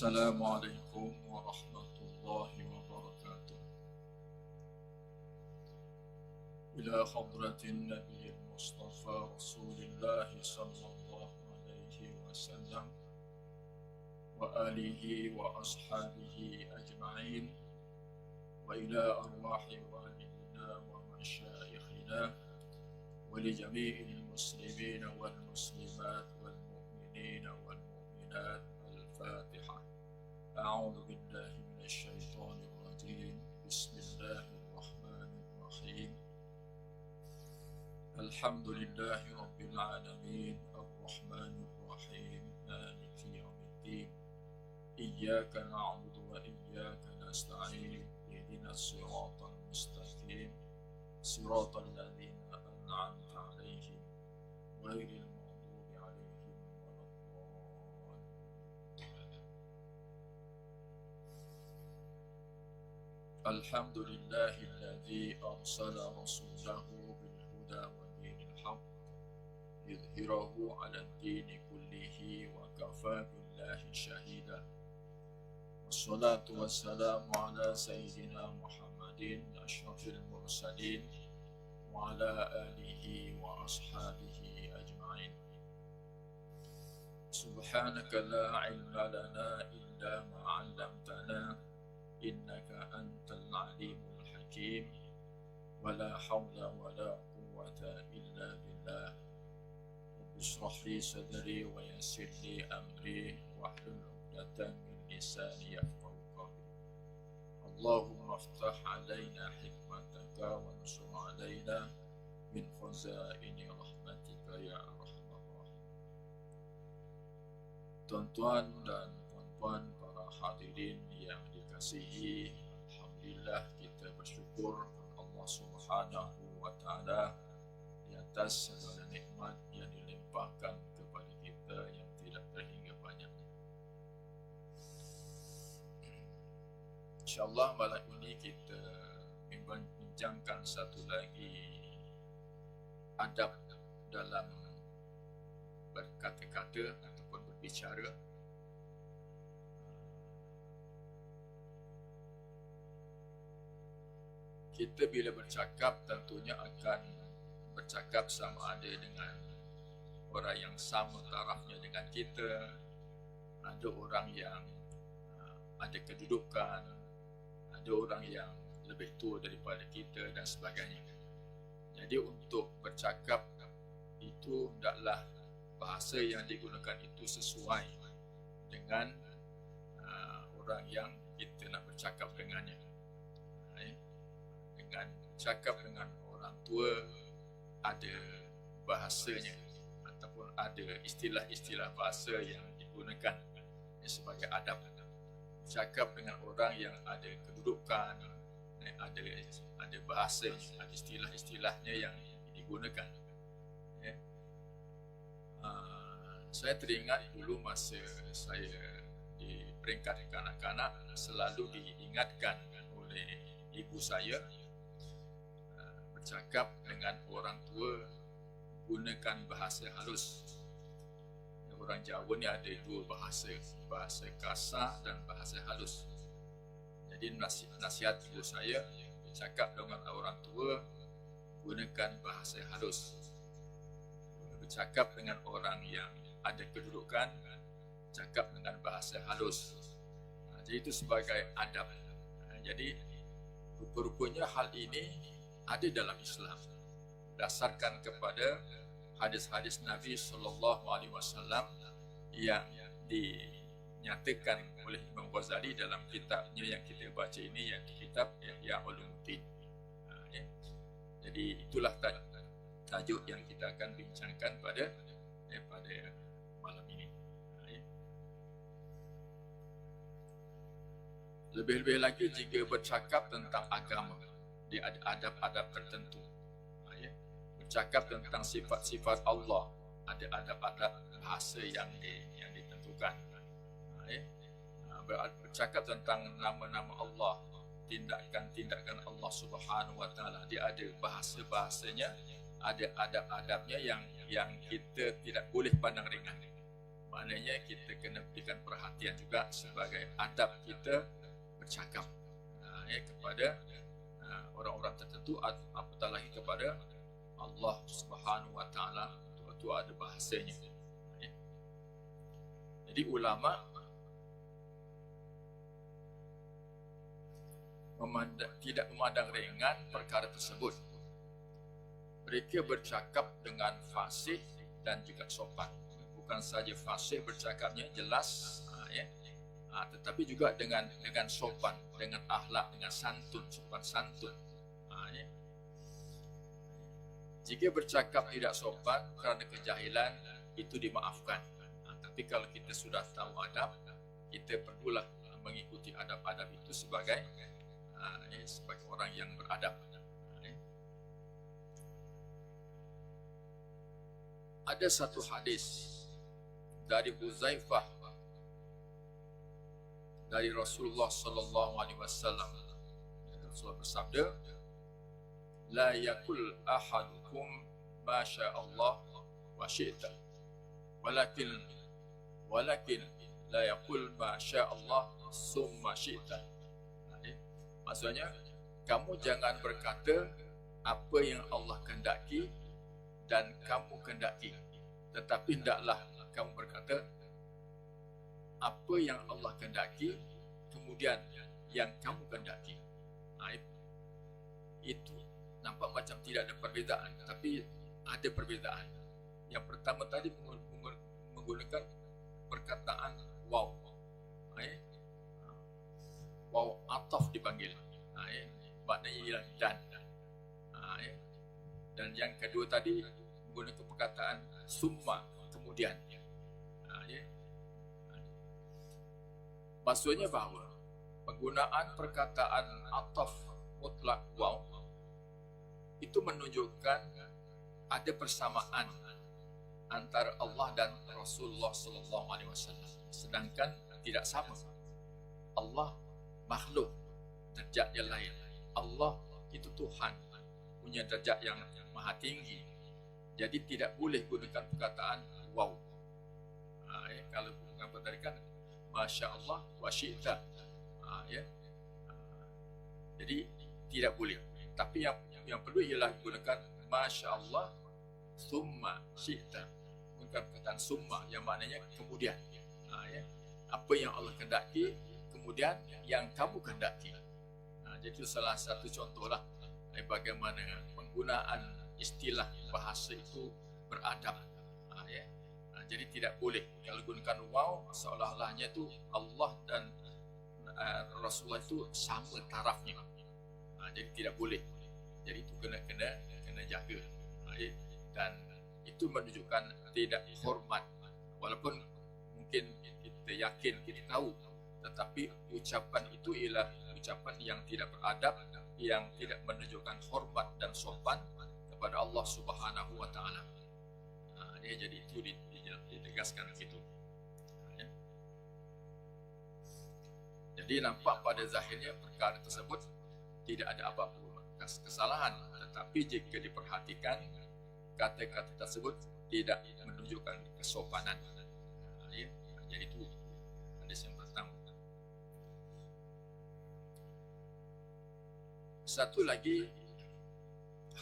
السلام عليكم ورحمة الله وبركاته. إلى حضرة النبي المصطفى رسول الله صلى الله عليه وسلم وآله وأصحابه أجمعين، وإلى أرواح والدنا ومشايخنا ولجميع المسلمين والمسلمات والمؤمنين والمؤمنات. الفاتحة. أعوذ بالله من الشيطان الرجيم. بسم الله الرحمن الرحيم. الحمد لله رب العالمين الرحمن الرحيم مالك يوم الدين. إياك نعبد وإياك نستعين. اهدنا الصراط المستقيم صراط الذين أنعمت عليهم غير المغضوب عليهم ولا الضالين. الحمد لله الذي أرسل رسوله بالهدى ودين الحق يظهره على الدين كله وكفى بالله شهيدا. والصلاة والسلام على سيدنا محمد أشرف المرسلين وعلى آله وأصحابه أجمعين. سبحانك لا علم لنا إلا ما علمتنا إنك أنت العليم الحكيم. ولا حول ولا قوة إلا بالله. رب اشرح لي صدري ويسر لي أمري واحلل عقدة من لساني يفقهوا قولي. اللهم افتح علينا حكمتك وانشر علينا من خزائن رحمتك يا أرحم الراحمين. Tuan-tuan dan puan-puan para hadirin yang dikasihi, alhamdulillah kita bersyukur kepada Allah Subhanahu wa taala di atas segala nikmat yang dilimpahkan kepada kita yang tidak terhingga banyaknya. InsyaAllah malam ini kita membincangkan satu lagi adab dalam berkata-kata ataupun berbicara. Kita bila bercakap tentunya akan bercakap sama ada dengan orang yang sama tarafnya dengan kita, ada orang yang ada kedudukan, ada orang yang lebih tua daripada kita dan sebagainya. Jadi untuk bercakap itu hendaklah bahasa yang digunakan itu sesuai dengan orang yang kita nak bercakap dengannya. Dengan bercakap dengan orang tua ada bahasanya ataupun ada istilah-istilah bahasa yang digunakan sebagai adab. Bercakap dengan orang yang ada kedudukan, ada bahasa, ada istilah-istilahnya yang digunakan. Saya teringat dulu masa saya di peringkat kanak-kanak selalu diingatkan oleh ibu saya bercakap dengan orang tua gunakan bahasa halus. Orang Jawa ni ada dua bahasa, bahasa kasar dan bahasa halus. Jadi nasihat ibu saya bercakap dengan orang tua gunakan bahasa halus. Bercakap dengan orang yang ada kedudukan, cakap dengan bahasa halus. Jadi itu sebagai adab. Jadi rupa-rupanya hal ini ada dalam Islam berdasarkan kepada hadis-hadis Nabi SAW yang dinyatakan oleh Imam Ghazali dalam kitabnya yang kita baca ini, yang kitab Ihya Ulumuddin. Jadi itulah tajuk yang kita akan bincangkan pada malam ini. Lebih-lebih lagi jika bercakap tentang agama, dia ada adab-adab tertentu. Bercakap tentang sifat-sifat Allah, ada adab-adab bahasa yang ditentukan. Bercakap tentang nama-nama Allah, tindakan-tindakan Allah Subhanahu wa taala, dia ada bahasa-bahasanya, ada adab-adabnya yang kita tidak boleh pandang ringan. Maknanya ya, kita kena berikan perhatian juga sebagai adab kita bercakap ya, kepada orang-orang tertentu, apatah lagi kepada Allah Subhanahu Wa Taala. Itu ada bahasanya ya. Jadi ulama tidak memandang ringan perkara tersebut. Mereka bercakap dengan fasih dan juga sopan. Bukan saja fasih bercakapnya jelas ya, tetapi juga dengan sopan, dengan akhlak, dengan santun, sopan santun ya. Jika bercakap tidak sopan kerana kejahilan, itu dimaafkan. Tapi kalau kita sudah tahu adab, kita perlulah mengikuti adab-adab itu sebagai orang yang beradab. Ada satu hadis dari Huzaifah dari Rasulullah sallallahu alaihi wasallam. Rasulullah bersabda, la yakul ahadukum ma syaa Allah wa syi'ta, walakin la yakul ma syaa Allah summa syi'ta. Maksudnya, kamu jangan berkata apa yang Allah kehendaki dan kamu kehendaki, tetapi hendaklah kamu berkata apa yang Allah kehendaki kemudian yang kamu kehendaki. Itu nampak macam tidak ada perbezaan, tapi ada perbezaan. Yang pertama tadi menggunakan perkataan waw. Waw ataf dipanggil. Maknanya ialah dan. Dan yang kedua tadi menggunakan perkataan summa, kemudian. Maksudnya bahawa penggunaan perkataan ataf mutlak waw itu menunjukkan ada persamaan antara Allah dan Rasulullah sallallahu alaihi wasallam, sedangkan tidak sama. Allah makhluk, derajatnya lain. Allah itu Tuhan, punya derajat yang maha tinggi. Jadi tidak boleh gunakan perkataan wow. Kalau gunakan perkataan Masya Allah wa syi'ta, jadi tidak boleh. Tapi yang perlu ialah gunakan Masya Allah summa syi'ta. Gunakan perkataan summa yang maknanya kemudian. Apa yang Allah kehendaki, kemudian yang kamu kehendaki. Jadi itu salah satu contohlah bagaimana penggunaan istilah bahasa itu beradab. Jadi tidak boleh kalau gunakan wow seolah-olahnya itu Allah dan Rasulullah itu sama tarafnya. Jadi tidak boleh. Jadi itu kena jaga. Dan itu menunjukkan tidak hormat. Walaupun mungkin kita yakin, kita tahu, tetapi ucapan itu ialah ucapan yang tidak beradab, yang tidak menunjukkan hormat dan sopan kepada Allah Subhanahu Wa Taala. Jadi itu ditegaskan begitu. Jadi nampak pada zahirnya perkara tersebut tidak ada apa-apa kesalahan, tetapi jika diperhatikan kata-kata tersebut tidak menunjukkan kesopanan. Jadi itu hadis yang pertama. Satu lagi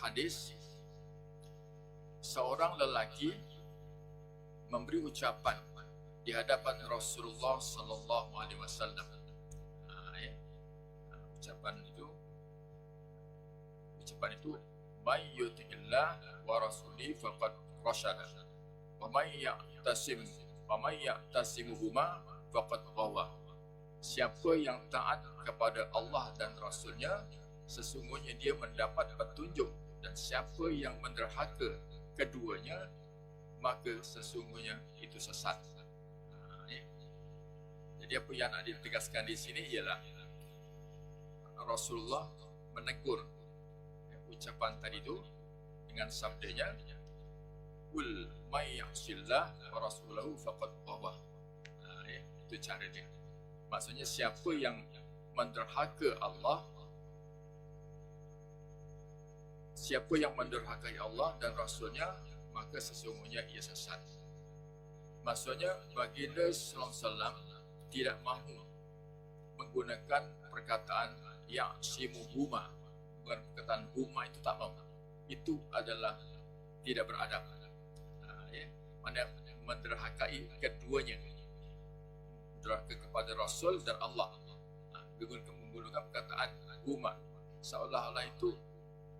hadis, seorang lelaki memberi ucapan di hadapan Rasulullah sallallahu alaihi wasallam. Ucapan itu may yuti'illah wa rasuli faqad rasyada wa may ya'tasimuhuma faqad ghawa. Siapa yang taat kepada Allah dan Rasulnya, sesungguhnya dia mendapat petunjuk, dan siapa yang menderhaka keduanya, maka sesungguhnya itu sesat. Jadi apa yang nak ditegaskan di sini ialah Rasulullah menegur ucapan tadi itu dengan sabdanya kul may ya'sillah wa rasulahu faqad ghawa. Itu cara dia. Maksudnya siapa yang menderhaka Allah, siapa yang menderhakai Allah dan Rasulnya, maka sesungguhnya ia sesat. Maksudnya baginda sallallahu alaihi wasallam tidak mahu menggunakan perkataan yang simuhuma. Bukan perkataan huma, itu tak mahu. Itu adalah tidak beradab. Mana menderhakai keduanya, derhaka kepada Rasul dan Allah. Menggunakan perkataan huma, seolah-olah itu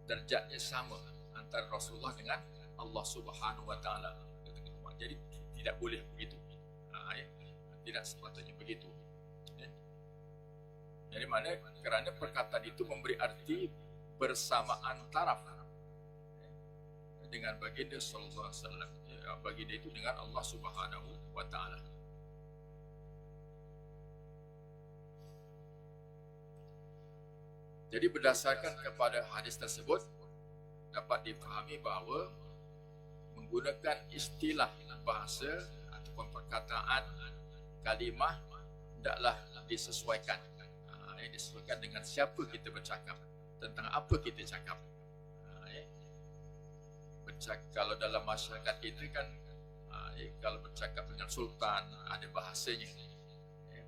derajatnya sama antara Rasulullah dengan Allah Subhanahu Wa Taala. Jadi tidak boleh begitu. Tidak sepatutnya begitu. Jadi mana kerana perkataan itu memberi arti bersamaan taraf dengan baginda sallallahu alaihi wasallam. Baginda itu dengan Allah Subhanahu Wa Taala. Jadi berdasarkan kepada hadis tersebut dapat dipahami bahawa menggunakan istilah bahasa ataupun perkataan kalimah hendaklah disesuaikan. Disesuaikan dengan siapa kita bercakap, tentang apa kita cakap. Kalau dalam masyarakat kita kan, kalau bercakap dengan sultan ada bahasanya,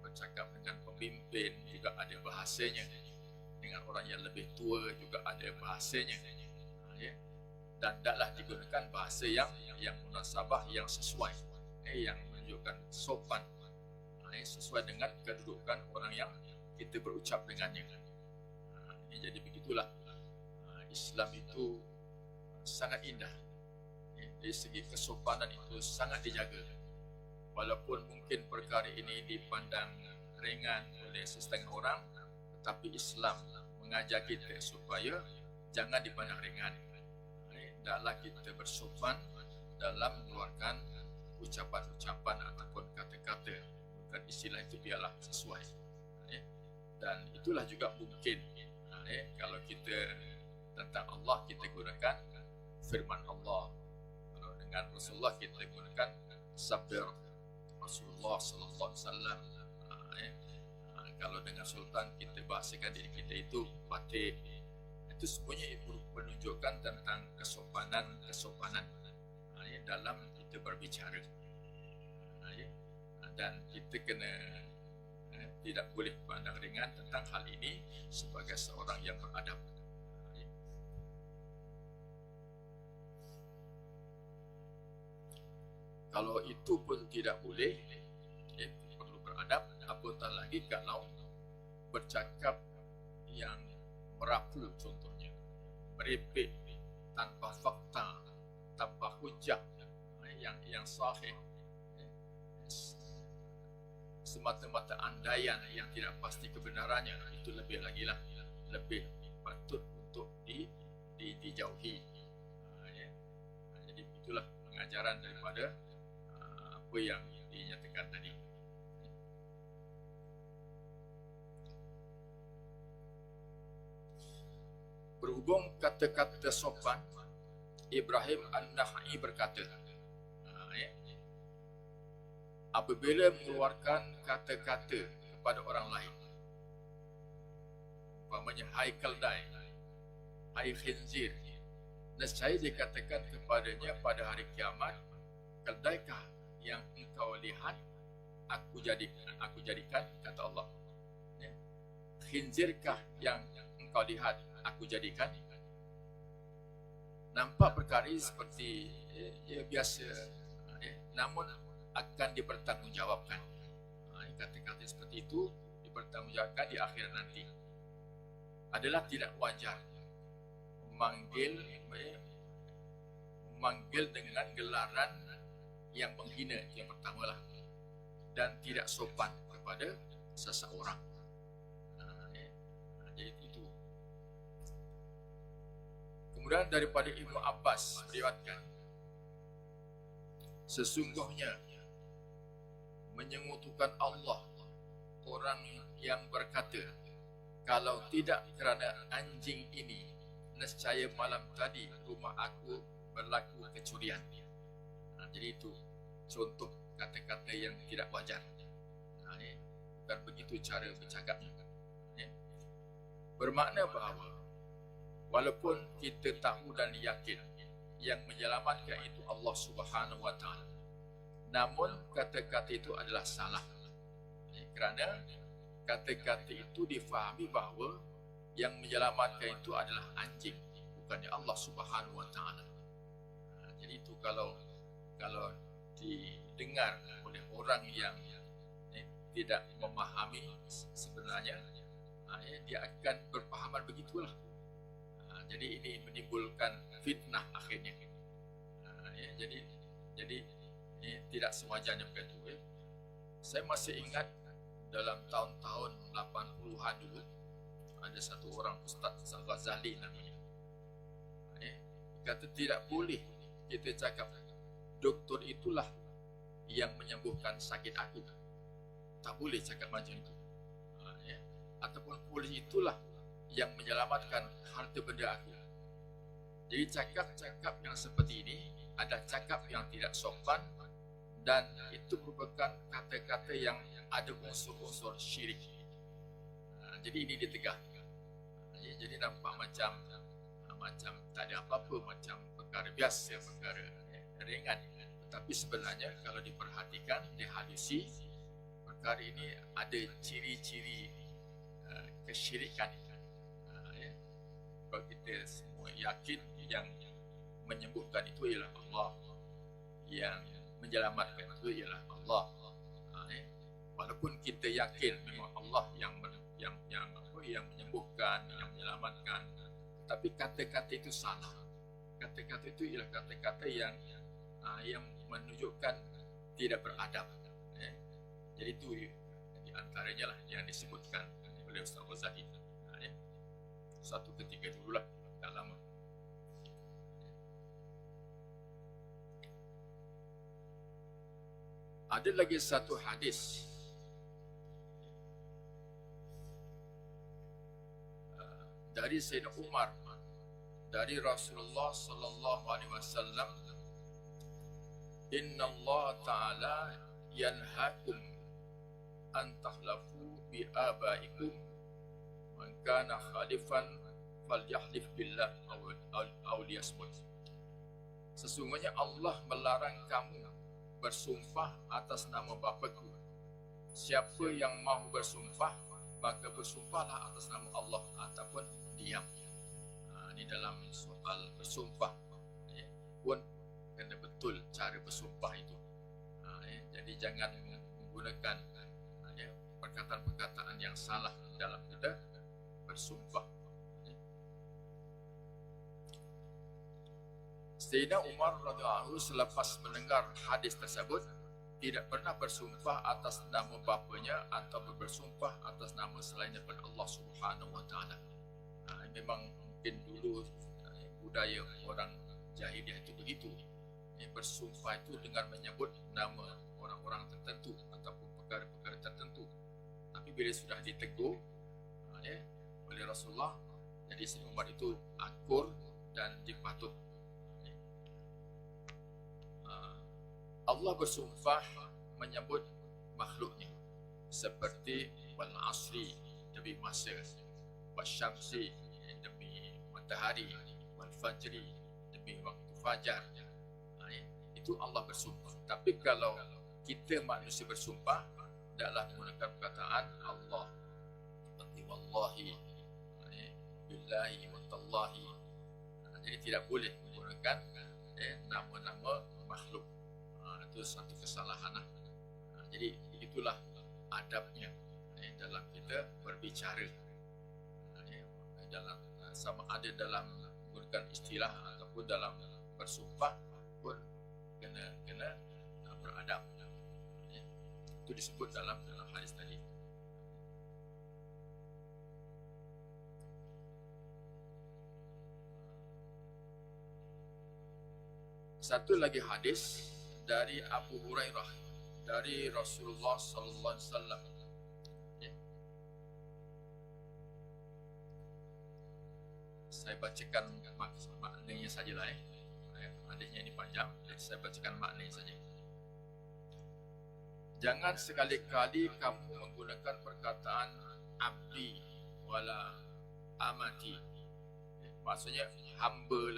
bercakap dengan pemimpin juga ada bahasanya, dengan orang yang lebih tua juga ada bahasanya, dan hendaklah digunakan bahasa yang munasabah, yang sesuai, yang menunjukkan sopan, sesuai dengan kedudukan orang yang kita berucap dengannya. Jadi begitulah Islam itu sangat indah. Dari segi kesopanan itu sangat dijaga. Walaupun mungkin perkara ini dipandang ringan oleh sesetengah orang, tetapi Islam mengajar kita supaya jangan dipandang ringan. Hendaklah kita bersopan dalam mengeluarkan ucapan-ucapan ataupun kata-kata. Bukan istilah itu biarlah sesuai. Dan itulah juga mungkin kalau kita tentang Allah kita gunakan firman Allah. Kalau dengan Rasulullah kita gunakan sabda Rasulullah sallallahu alaihi wasallam. Kalau dengan sultan kita bahasakan diri kita itu batik. Itu semuanya itu menunjukkan tentang kesopanan dalam kita berbicara. Dan kita kena tidak boleh pandang ringan tentang hal ini sebagai seorang yang beradab. Kalau itu pun tidak boleh, perlu beradab, apatah lagi kalau bercakap yang merapu, contohnya merepek tanpa fakta, tanpa hujah yang sahih, semata-mata andaian yang tidak pasti kebenarannya, itu lebih lagi lah, lebih patut untuk dijauhi. Jadi itulah pengajaran daripada apa yang dinyatakan tadi. Berhubung kata-kata sopan, Ibrahim An-Nakhai berkata, apabila mengeluarkan kata-kata kepada orang lain, umpamanya hai keldai, hai khinzir, nescaya dikatakan kepadanya pada hari kiamat, keldaikah yang engkau lihat aku jadikan, kata Allah, khinzirkah yang engkau lihat aku jadikan. Nampak perkara seperti biasa, namun akan dipertanggungjawabkan. Kata-kata seperti itu dipertanggungjawabkan di akhirat nanti. Adalah tidak wajar memanggil dengan gelaran yang menghina, yang pertamalah, dan tidak sopan kepada seseorang. Jadi itu. Kemudian daripada Ibnu Abbas meriwayatkan, sesungguhnya menyengutukan Allah orang yang berkata, kalau tidak kerana anjing ini, nescaya malam tadi rumah aku berlaku kecurian. Jadi itu contoh kata-kata yang tidak wajar. Bukan begitu cara bercakapnya. Bermakna bahawa walaupun kita tahu dan yakin yang menyelamatkan itu Allah Subhanahu Wa Taala, namun kata-kata itu adalah salah. Kerana kata-kata itu difahami bahawa yang menyelamatkan itu adalah anjing, bukannya Allah Subhanahu Wa Taala. Jadi itu kalau didengar oleh orang yang tidak memahami sebenarnya, dia akan berpahaman begitulah. Jadi ini menimbulkan fitnah akhirnya. Jadi ini tidak sewajarnya begitu. Saya masih ingat dalam tahun-tahun 80-an dulu ada satu orang Ustaz Ghazali namanya. Kata tidak boleh kita cakap doktor itulah yang menyembuhkan sakit aku. Tak boleh cakap macam itu. Ataupun polis itulah yang menyelamatkan harta benda aku. Jadi cakap-cakap yang seperti ini ada cakap yang tidak sopan dan itu merupakan kata-kata yang ada unsur-unsur syirik. Jadi ini ditegah. Jadi nampak macam tak ada apa-apa, macam perkara biasa, perkara ringan. Tetapi sebenarnya kalau diperhatikan, dihalusi, perkara ini ada ciri-ciri kesyirikan. Kalau kita semua yakin yang menyembuhkan itu ialah Allah, yang menyelamatkan itu ialah Allah. Walaupun kita yakin memang Allah yang menyembuhkan, yang menyelamatkan, tapi kata-kata itu salah. Kata-kata itu ialah kata-kata yang menunjukkan tidak beradab. Jadi itu di antaranya lah yang disebutkan oleh Ustaz Ghazali. Satu ketika dululah, tak lama. Ada lagi satu hadis dari Sayyidina Umar, dari Rasulullah sallallahu alaihi wasallam, inna Allah ta'ala yanhakum an tahlafu bi abaikum, man kana khalifan falyahlif billah aw liyasmut. Sesungguhnya Allah melarang kamu bersumpah atas nama bapaku. Siapa yang mahu bersumpah, maka bersumpahlah atas nama Allah ataupun diam. Ini dalam soal bersumpah pun kena betul cara bersumpah itu. Jadi jangan menggunakan perkataan-perkataan yang salah dalam kita bersumpah. Sayyidina Umar radhiyallahu anhu selepas mendengar hadis tersebut tidak pernah bersumpah atas nama bapanya atau bersumpah atas nama selain daripada Allah Subhanahu Wa Taala. Memang mungkin dulu budaya orang jahiliah itu begitu. Bersumpah itu dengan menyebut nama orang-orang tertentu ataupun perkara-perkara tertentu. Tapi bila sudah ditegur oleh Rasulullah, jadi Sayyidina Umar itu akur dan dipatut. Allah bersumpah menyebut makhluknya seperti wal asri demi masa, wal syamsi demi matahari, wal fajri demi waktu fajar. Itu Allah bersumpah. Tapi kalau kita manusia bersumpah, hendaklah menggunakan perkataan Allah, seperti wallahi, billahi, wa tallahi. Jadi tidak boleh menggunakan nama-nama makhluk. Itu satu kesalahan. Jadi itulah adabnya dalam kita berbicara, dalam sama ada dalam menggunakan istilah ataupun dalam bersumpah pun kena beradab. Itu disebut dalam hadis tadi. Satu lagi hadis dari Abu Hurairah dari Rasulullah sallallahu alaihi wasallam. Saya bacakan maknanya sajalah. Hadisnya ini panjang, jadi saya bacakan maknanya saja. Jangan sekali-kali kamu menggunakan perkataan abdi wala amati. Maksudnya hamba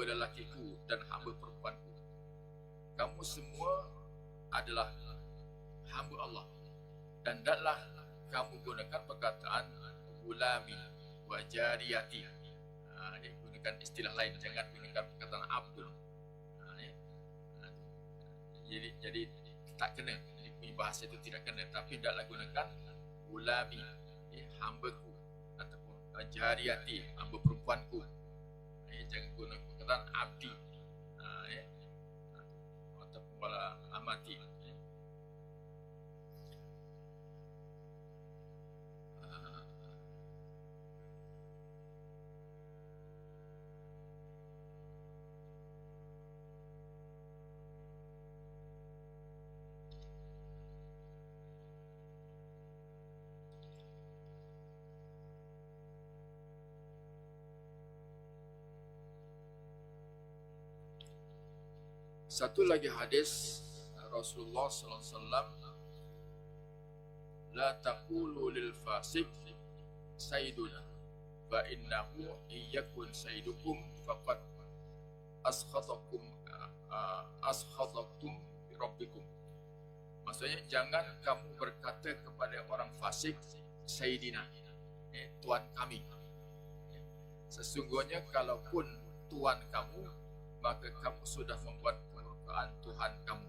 lelakiku dan hamba perempuanku. kamu semua adalah hamba Allah, dan hendaklah kamu gunakan perkataan gulami wa jariyati. Dia gunakan istilah lain, jangan gunakan perkataan abdul. Jadi tak kena, jadi bahasa itu tidak kena, tapi hendaklah gunakan gulami, hambaku, ataupun jariyati, hamba perempuanku. Jangan gunakan perkataan abdi ataupun wala amati. Satu lagi hadis Rasulullah sallallahu alaihi wasallam, la taqulu lil fasik sayyiduna fa innahu iyakun sayyidukum faqad askhatakum bi rabbikum. Maksudnya, jangan kamu berkata kepada orang fasik sayyidina, tuan kami. Sesungguhnya kalaupun tuan kamu, maka kamu sudah membuat kemurkaan Tuhan kamu.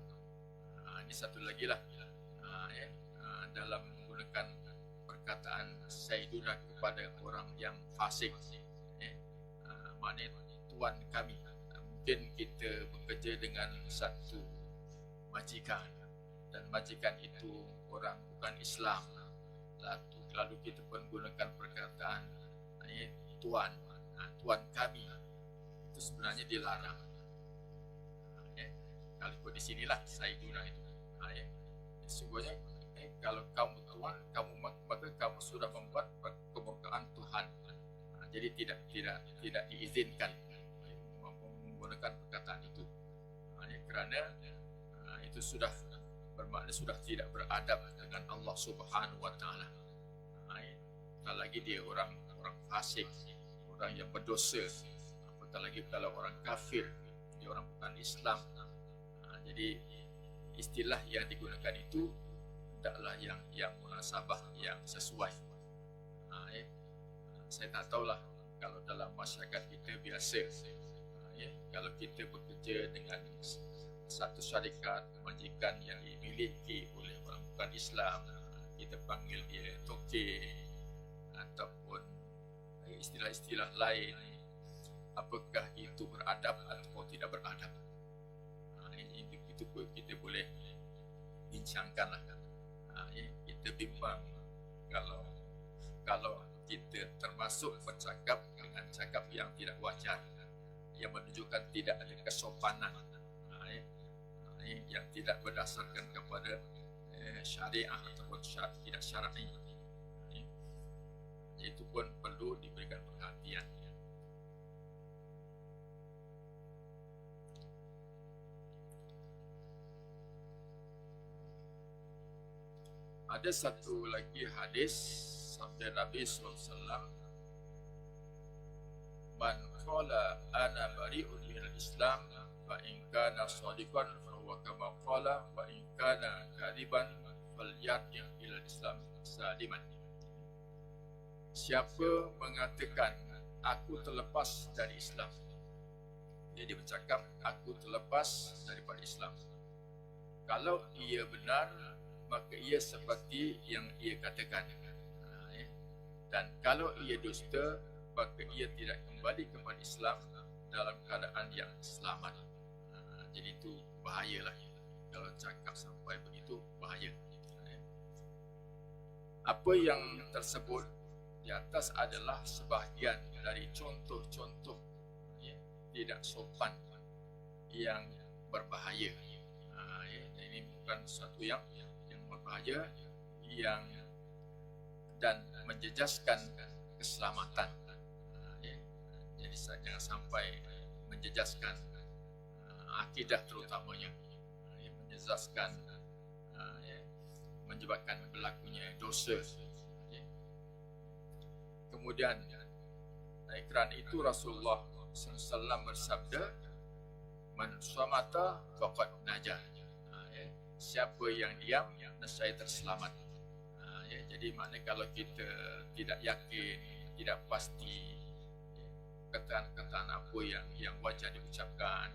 Ini satu lagi lah, dalam menggunakan perkataan sayyiduna kepada orang yang fasik, maknanya tuan kami. Mungkin kita bekerja dengan satu majikan, dan majikan itu orang bukan Islam, lalu kita pun gunakan perkataan tuan, tuan kami, itu sebenarnya dilarang. Kalau di sinilah sayyiduna itu, sesungguhnya kalau kamu tuan, maka kamu sudah membuat kemurkaan Tuhan. Jadi tidak diizinkan menggunakan perkataan itu, kerana itu sudah bermakna sudah tidak beradab dengan Allah Subhanahu wa taala. Tak lagi dia orang fasik, orang yang berdosa, apatah lagi kalau orang kafir, dia orang bukan Islam. Jadi istilah yang digunakan itu hendaklah yang munasabah, yang sesuai. Saya tak tahulah kalau dalam masyarakat kita biasa, kalau kita bekerja dengan satu syarikat majikan yang dimiliki oleh orang bukan Islam, kita panggil dia toke ataupun istilah-istilah lain, apakah itu beradab atau tidak beradab? Itu kita boleh bincangkanlah. Kita bimbang kalau kita termasuk bercakap dengan cakap yang tidak wajar, yang menunjukkan tidak ada kesopanan, yang tidak berdasarkan kepada syariah ataupun tidak syar'i, itu pun perlu diberikan perhatian. Ada satu lagi hadis sabda Nabi sallallahu alaihi wasallam, man qala ana bari'un minal Islam fa in kana shadiqan fa huwa kama qala wa in kana kadiban falyarji' ila Islam saliman. Siapa mengatakan aku terlepas dari Islam, dia bercakap aku terlepas daripada Islam, kalau ia benar maka ia seperti yang ia katakan, dan kalau ia dusta maka ia tidak kembali kepada Islam dalam keadaan yang selamat. Jadi itu bahayalah, kalau cakap sampai begitu bahaya. Apa yang tersebut di atas adalah sebahagian dari contoh-contoh tidak sopan yang berbahaya. Ini bukan sesuatu yang berbahaya yang dan menjejaskan keselamatan. Jadi jangan sampai menjejaskan akidah, terutamanya menjejaskan, menyebabkan berlakunya dosa. Kemudian kerana itu Rasulullah SAW bersabda, Man samata faqad najah. Ya. Siapa yang diam, nescaya terselamat. Ya. Jadi maknanya kalau kita tidak yakin, tidak pasti kata-kata apa yang wajar diucapkan,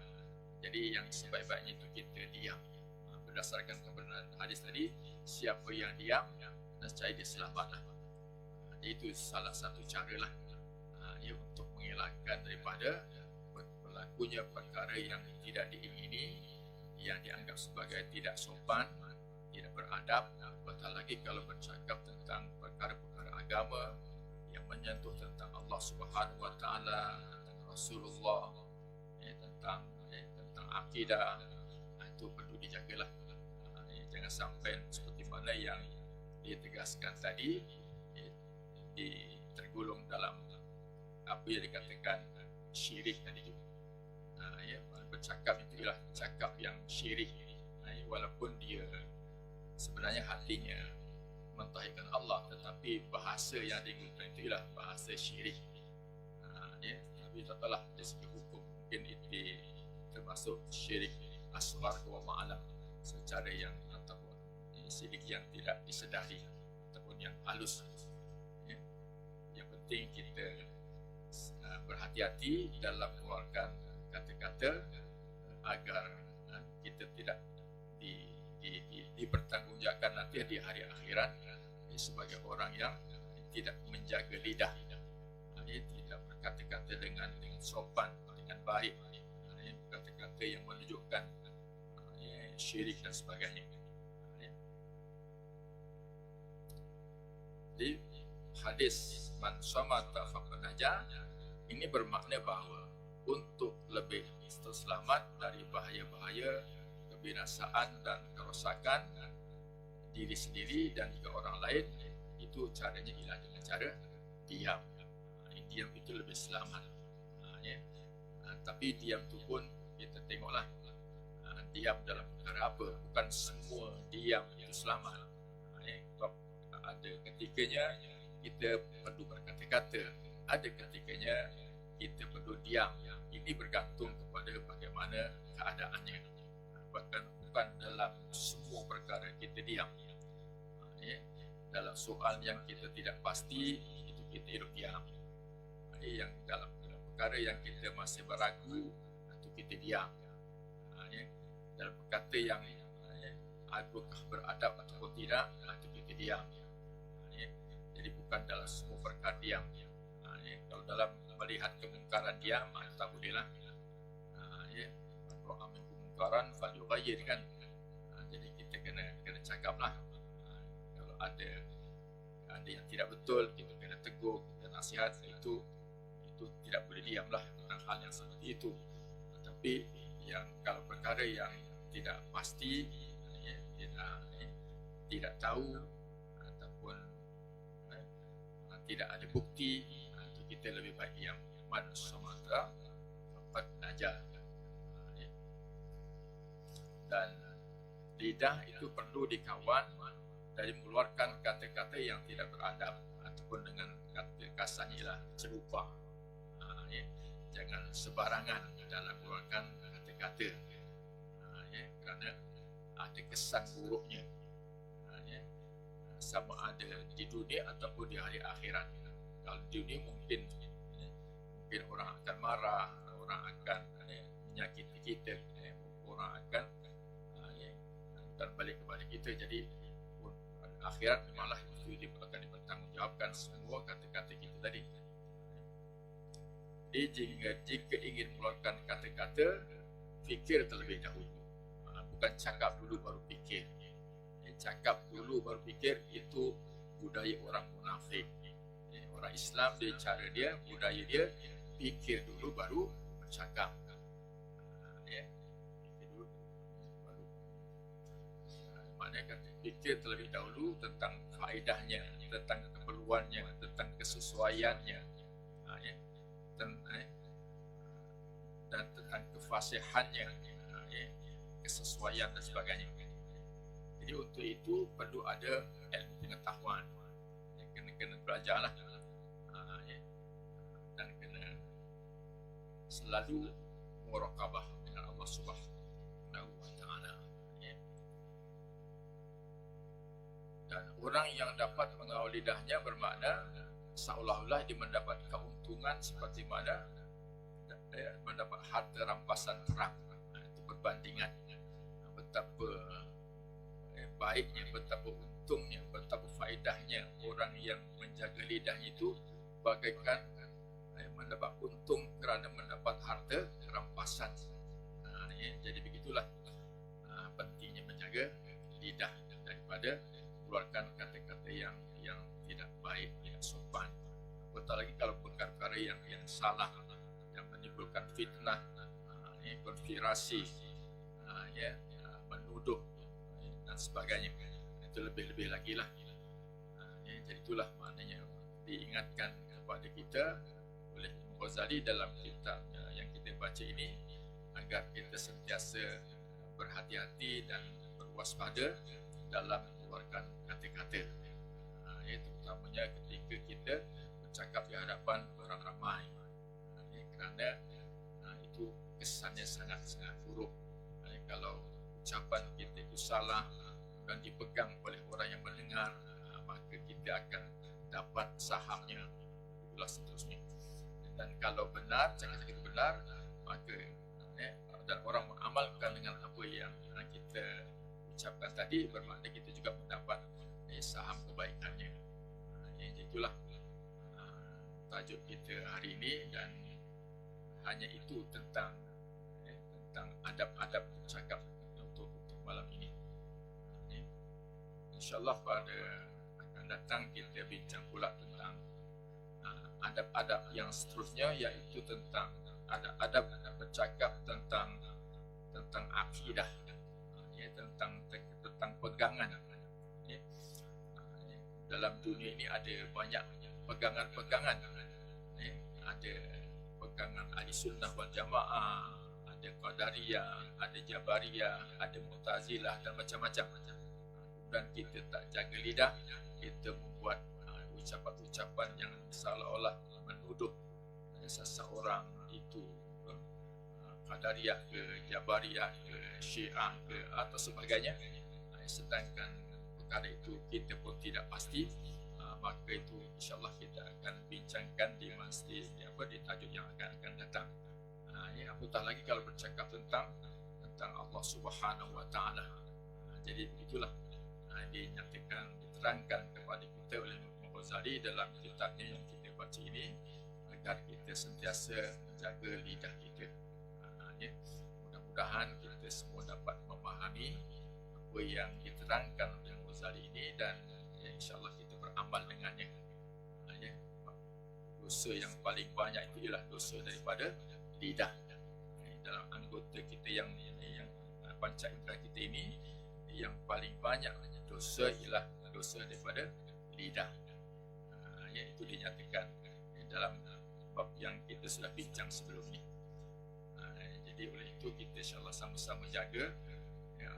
jadi yang sebaik-baiknya itu kita diam. Berdasarkan kebenaran hadis tadi, siapa yang diam, nescaya dia selamatlah. Itu salah satu cara lah ya, untuk mengelakkan daripada berlakunya perkara yang tidak diingini, yang dianggap sebagai tidak sopan, tidak beradab. Apatah lagi kalau bercakap tentang perkara-perkara agama yang menyentuh tentang Allah Subhanahu Wa Taala, tentang Rasulullah, tentang akidah, itu perlu dijagalah. Jangan sampai seperti mana yang ditegaskan tadi, tergolong dalam apa yang dikatakan syirik tadi juga. Ya, bercakap itu ialah cakap yang syirik. Walaupun dia sebenarnya hatinya mentauhidkan Allah, tetapi bahasa yang digunakan itu ialah bahasa syirik. Ya, tapi tak tahulah dari segi hukum mungkin itu termasuk syirik asghar wa ma'alam, secara yang ataupun syirik yang tidak disedari ataupun yang halus. Ya. Yang penting kita berhati-hati dalam mengeluarkan kata-kata agar kita tidak dipertanggungjawabkan nanti di hari akhirat sebagai orang yang tidak menjaga lidah, tidak berkata-kata dengan sopan, dengan baik, kata-kata yang menunjukkan syirik dan sebagainya. Jadi hadis man samata faqad najah ini bermakna bahawa untuk lebih terselamat dari bahaya-bahaya, kebinasaan dan kerosakan diri sendiri dan juga orang lain, itu caranya ialah dengan cara diam. Diam itu lebih selamat. Ya. Tapi diam itu pun kita tengoklah diam dalam perkara apa. Bukan semua diam itu selamat. Sebab ada ketikanya kita perlu berkata-kata, ada ketikanya kita perlu diam. Ini bergantung kepada bagaimana keadaannya. Bahkan bukan dalam semua perkara kita diam. Dalam soal yang kita tidak pasti, itu kita hidup diam. Yang dalam perkara yang kita masih beragu, itu kita diam. Dalam perkata yang adakah beradab ataupun tidak, itu kita diam. Jadi bukan dalam semua perkara diam. Kalau dalam melihat kemungkaran diam, tak bolehlah. Kalau amin kemungkaran, falyughayyir kan. Jadi kita kena cakaplah. Kalau ada yang tidak betul, kita kena tegur, kita nasihat, itu tidak boleh diamlah tentang hal yang seperti itu. Tapi yang kalau perkara yang tidak pasti, tidak tahu ataupun tidak ada bukti, itu kita lebih baik diam. Man samata faqad najah. Dan lidah itu perlu dikawan dari mengeluarkan kata-kata yang tidak beradab ataupun dengan kata kasarnya ialah celupa. Jangan sebarangan dalam mengeluarkan kata-kata, kerana ada kesan buruknya, sama ada di dunia ataupun di hari akhirat. Kalau di dunia mungkin orang akan marah, orang akan menyakiti kita, orang akan dan balik kepada kita. Jadi akhirat memanglah itu akan dipertanggungjawabkan semua kata-kata kita tadi. Jadi jika ingin mengeluarkan kata-kata, fikir terlebih dahulu. Bukan cakap dulu baru fikir. Cakap dulu baru fikir, itu budaya orang munafik. Orang Islam, dia cara dia, budaya dia, fikir dulu baru bercakap. Fikir dulu baru. Maknanya fikir terlebih dahulu tentang faedahnya, tentang keperluannya, tentang kesesuaiannya, dan tentang kefasihannya, kesesuaian dan sebagainya. Jadi untuk itu perlu ada ilmu pengetahuan, kena belajarlah, dan kena selalu muraqabah dengan Allah Allah Subhanahu wa taala. Ya. Dan orang yang dapat mengawal lidahnya bermakna seolah-olah dia mendapat keuntungan seperti mana mendapat harta rampasan perang. Itu perbandingan betapa baiknya, betapa untungnya, betapa faedahnya orang yang menjaga lidahnya itu bagaikan mendapat untung kerana mendapat harta rampasan. Jadi begitulah pentingnya menjaga lidah daripada keluarkan kata-kata yang tidak baik, tidak sopan. Apatah lagi kalau perkara-perkara yang salah, yang menimbulkan fitnah, konspirasi, menuduh dan sebagainya. Itu lebih-lebih lagi lah. Jadi itulah maknanya diingatkan kepada kita oleh Imam Ghazali dalam kitab yang kita baca ini, agar kita sentiasa berhati-hati dan berwaspada dalam mengeluarkan kata-kata, terutamanya ketika kita bercakap di hadapan orang ramai, kerana itu kesannya sangat-sangat buruk. Kalau ucapan kita itu salah dan dipegang oleh orang yang mendengar, maka kita akan dapat sahamnya, itulah seterusnya. Dan kalau benar, cakap itu benar, maka dan orang mengamalkan dengan apa yang kita ucapkan tadi, bermakna kita juga mendapat saham kebaikannya. Jadi itulah tajuk kita hari ini, dan hanya itu tentang adab-adab bercakap untuk malam ini. InsyaAllah pada akan datang kita bincang pula tentang adab-adab yang seterusnya, iaitu tentang adab-adab bercakap tentang akidah, tentang pegangan. Dalam dunia ini ada banyak pegangan-pegangan. Ada pegangan Ahli Sunnah wal Jamaah, ada Qadariyah, ada Jabariyah, ada Mu'tazilah dan macam-macam. Dan kita tak jaga lidah, kita membuat ucapan-ucapan yang seolah-olah menuduh seseorang itu Qadariyah ke, Jabariyah ke, Syiah ke atau sebagainya, sedangkan perkara itu kita pun tidak pasti. Maka itu insyaAllah kita akan bincangkan di di tajuk yang akan datang. Apatah lagi kalau bercakap tentang Allah Subhanahu wa taala. Jadi begitulah dinyatakan, diterangkan kepada kita oleh Imam Ghazali dalam kitabnya yang kita baca ini, agar kita sentiasa menjaga lidah kita. Mudah-mudahan kita semua dapat memahami apa yang diterangkan oleh Imam Ghazali ini, dan insyaAllah kita beramal dengannya. Dosa yang paling banyak itu ialah dosa daripada lidah. Dalam anggota kita yang panca indera kita ini, yang paling banyak dosa ialah dosa daripada lidah. Itu dinyatakan dalam bab yang kita sudah bincang sebelum ini. Jadi oleh itu kita insyaAllah sama-sama jaga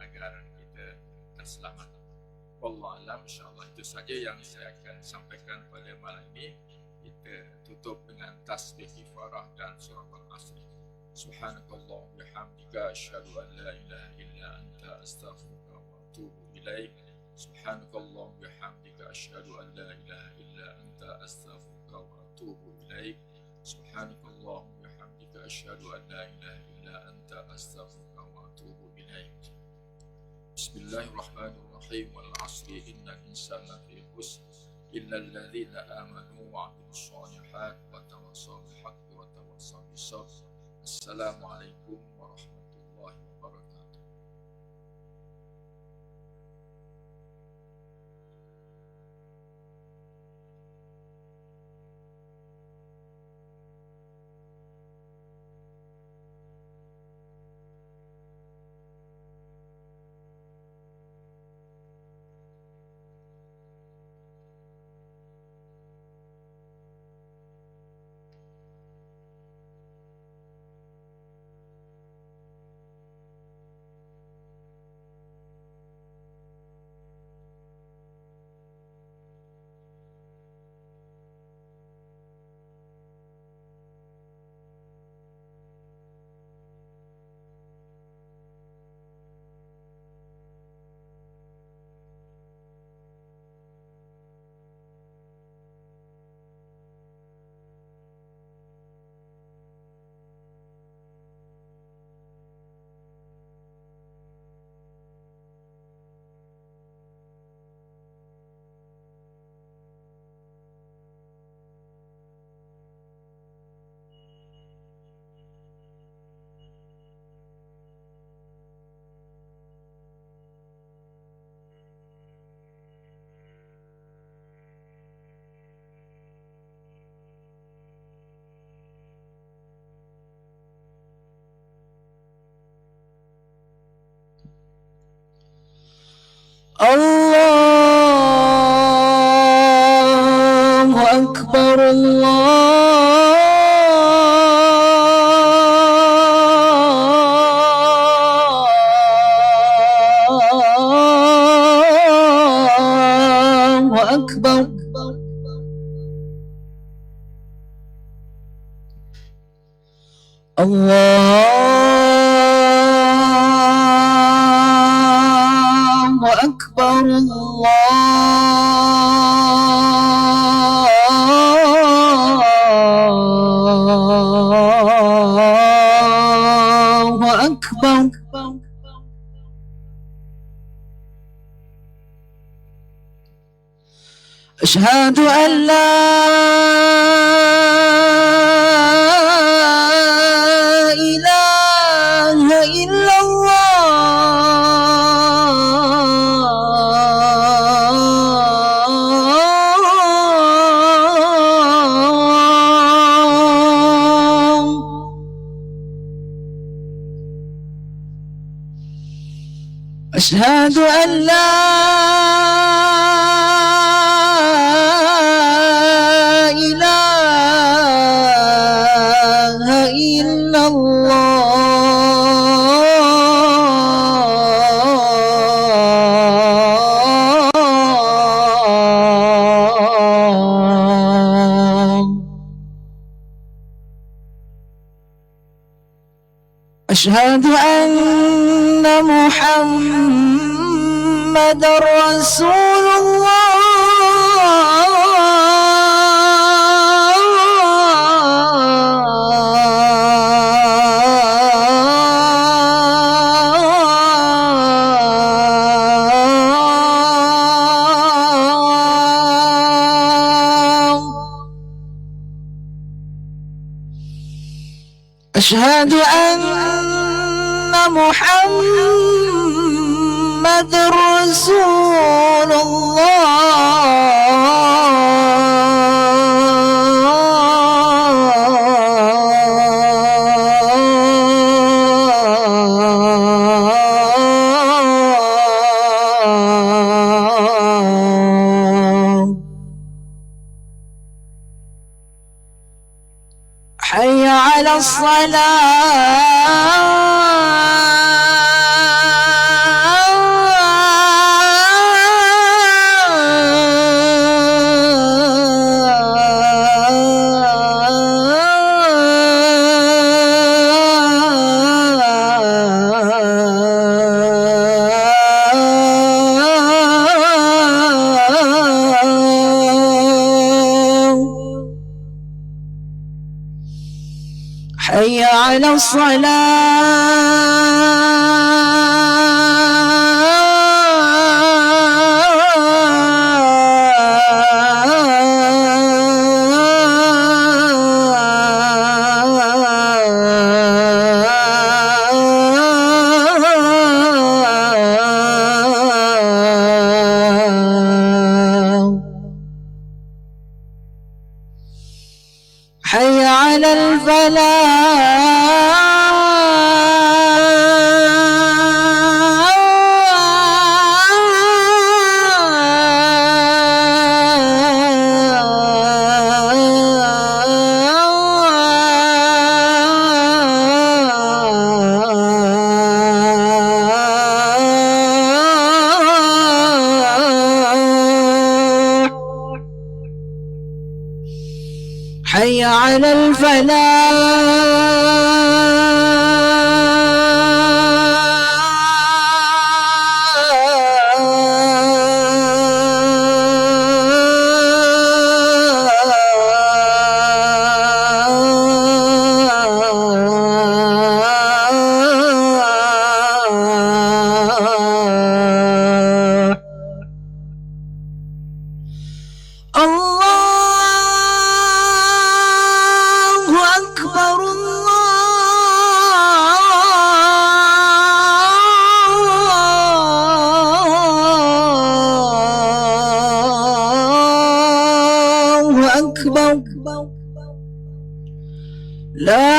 agar kita terselamat. Wallahu a'lam. InsyaAllah itu saja yang saya akan sampaikan pada malam ini. Kita tutup dengan tasbih kifarah dan surah Al-Asr. Subhanakallah bihamdika asyhadu an la ilaha illa anta astaghfiruka wa atubu ilaik. Subhanakallah bihamdika asyhadu an la ilaha illa anta astaghfiruka wa atubu ilaik. Subhanakallah bihamdika asyhadu an la ilaha illa anta astaghfiruka wa atubu ilaik. Bismillahirrahmanirrahim. Wal 'asri innal insana fi khusr illa alladhina amanu wa 'amilus shalihat wa tawassaw bil haqqi wa tawassaw bis sabr. Assalamualaikum warahmatullahi wabarakatuh. الله أكبر الله أكبر الله أكبر الله أكبر أشهد أن لا إله إلا الله أشهد أن لا إله إلا الله أشهد أن محمد رسول الله أشهد أن محمد رسول الله حي على الصلاة حي على الصلاة حي على الفلاح حي على الفلاح الله أكبر الله أكبر لا